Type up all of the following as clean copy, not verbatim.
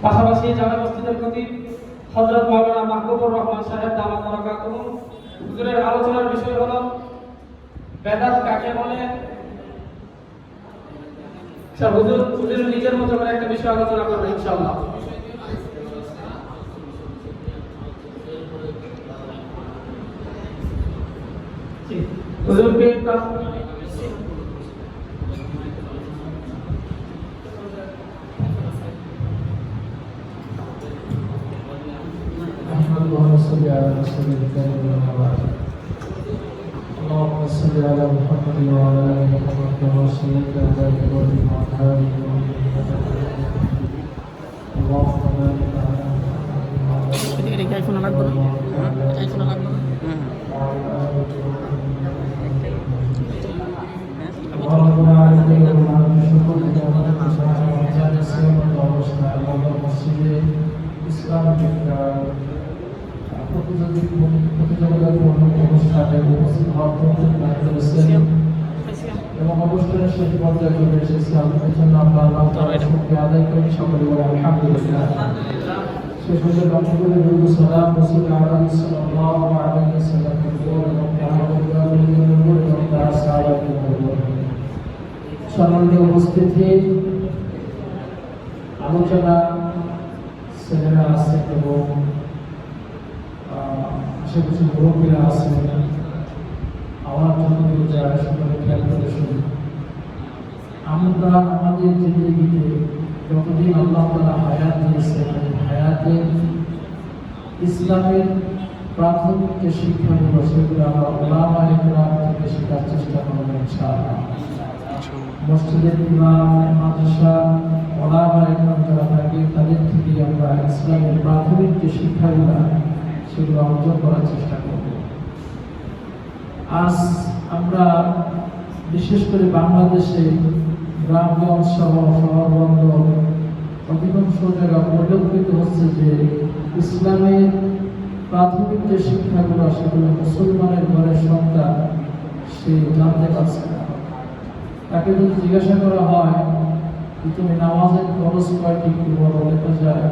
পাশাপাশি জামে মসজিদের প্রতি হযরত মাওলানা মাহবুবুর রহমান সাহেব দামাত বরকাতুহু হুজুরের আলোচনার বিষয় হলো বেদাত কাকে বলে। স্যার হুজুর নিজের মতো করে একটা বিষয় আলোচনা করবেন ইনশাআল্লাহ। হুজুরকে اللهم صل على رسول الكريم وعلى اللهم صل على محمد وعلى ال محمد كما صليت على ابراهيم وعلى ال ابراهيم اللهم بارك على এবং অবশ্যই সেই পর্যায়ে চলে এসেছি আপনাদের জন্য আমরা আল্লাহ তাআলার শুকরিয়া আদায় করি সকলে বলে আলহামদুলিল্লাহ। শেষ হয়ে লক্ষ্যগুলি দুরূদ সালাম রাসূল আল্লাহ সাল্লাল্লাহু আলাইহি ওয়াসাল্লামের উপর এবং তার সাহাবাদের উপর। সম্মানিত উপস্থিতি, আলোচনা ছেলেরা আছে এবং আশেপাশে মুরব্বীরা আছে, আমার জন্য যারা সকলে খেয়াল করে শুনি। আমরা আমাদের জিন্দেগিতে যতদিন আল্লাহ তাআলা হায়াত দিয়েছে, হায়াতে ইসলামের প্রাথমিক যে শিক্ষাগুলো সেগুলো আমরা উলামায়ে কেরাম থেকে শেখার চেষ্টা করব ইনশাআল্লাহ। মসজিদের ইমাম, মাদ্রাসা, উলামায়ে কেরাম যারা থাকে তাদের থেকে আমরা ইসলামের প্রাথমিক যে শিক্ষাগুলো সেগুলো অর্জন করার চেষ্টা করব। আজ আমরা বিশেষ করে বাংলাদেশে গ্রামগঞ্জ শহর বন্দর অধিকাংশ জায়গা পরিলক্ষিত হচ্ছে যে ইসলামের প্রাথমিক যে শিক্ষাগুলো সেগুলো মুসলমানের ঘরের সন্তান সে জানতে পারছে না। তাকে যদি জিজ্ঞাসা করা হয় যে তুমি নামাজের খরচ কয়টি কি বলো, দেখা যায়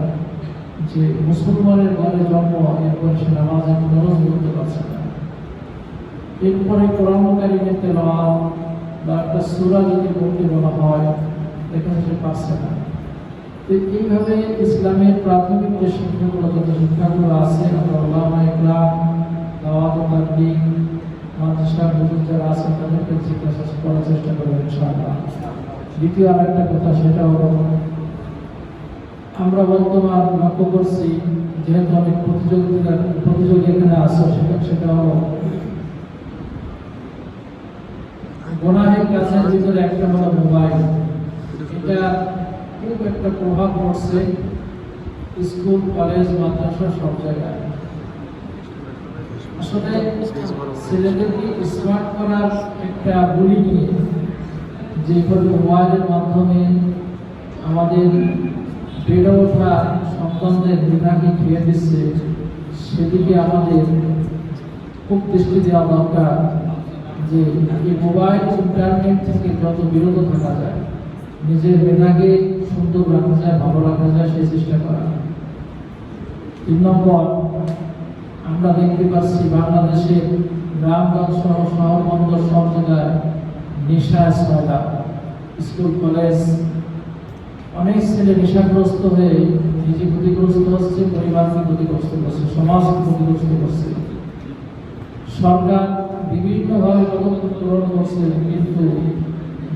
যে মুসলমানের ঘরে জন্ম, এরপরে সে নামাজের খরচ বলতে পারছে না। এরপরে কোরআন কারীমের তেলাওয়াত বা একটা সূরা যদি পড়তে বলা হয় এখানে সে পারছে না। তো এইভাবে ইসলামের প্রাথমিক যে শিক্ষাগুলো আছে আমরা উলামায়ে কেরাম, দাওয়াত ও তাবলীগ, মাদ্রাসা হুজুর যারা আছেন তাদেরকে জিজ্ঞাসা করার চেষ্টা করব ইনশাআল্লাহ। দ্বিতীয় আরেকটা কথা সেটা হলো আমরা বর্তমান লক্ষ্য করছি যেহেতু অনেক প্রতিযোগী এখানে আছে, সেটা হলো গুনাহের কাছের ভিতরে একটা হলো মোবাইল। এটা খুব একটা প্রভাব পড়ছে স্কুল, কলেজ, মাদ্রাসা সব জায়গায়। আসলে ছেলেদেরকে স্মার্ট করার একটা বুলি নিয়ে যেভাবে মোবাইলের মাধ্যমে আমাদের বেড়ে ওঠা সন্তানদের মেধাকে খেয়ে দিচ্ছে, সেদিকে আমাদের খুব দৃষ্টি দেওয়া দরকার যে এই মোবাইল ইন্টারনেট থেকে যত বিরত থাকা যায়, নিজের মেধাকে সুন্দর রাখা যায়, ভালো রাখা যায়, সেই চেষ্টা করা। 3 নম্বর, আমরা দেখতে পাচ্ছি বাংলাদেশের গ্রামগঞ্জ শহর বন্দর সব জায়গায় নেশায় ছয়লা। স্কুল, কলেজ, অনেক ছেলে নেশাগ্রস্ত হয়ে নিজে ক্ষতিগ্রস্ত হচ্ছে, পরিবারকে ক্ষতিগ্রস্ত করছে, সমাজকে ক্ষতিগ্রস্ত করছে। সরকার বিভিন্নভাবে পদক্ষেপ গ্রহণ করছে কিন্তু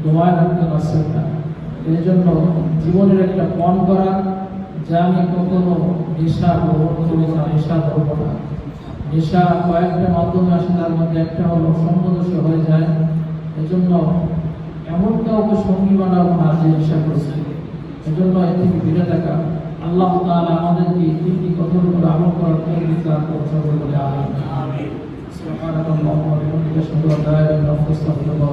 দমায় রাখতে পারছে না। এই জন্য জীবনের একটা পণ করা যে আমি কখনো নেশা গ্রহণ করি না, নেশা ধরব না। নেশা কয়েকটা মাধ্যমে আসে, তার মধ্যে একটা হলো সঙ্গদোষী হয়ে যায়। এজন্য এমন কাউকে সঙ্গী বানাবো না যে নেশা করছে। এজন্য এর থেকে ফিরে থাকা। আল্লাহ তাআলা আমাদেরকে 3টি কথার উপর আমল করার তৌফিক দান করুন বলে আমিন। সুবহানাল্লাহি ওয়া বিহামদিহি, আশহাদু আল্লা ইলাহা ইল্লাল্লাহু ওয়া আস্তাগফিরুল্লাহ।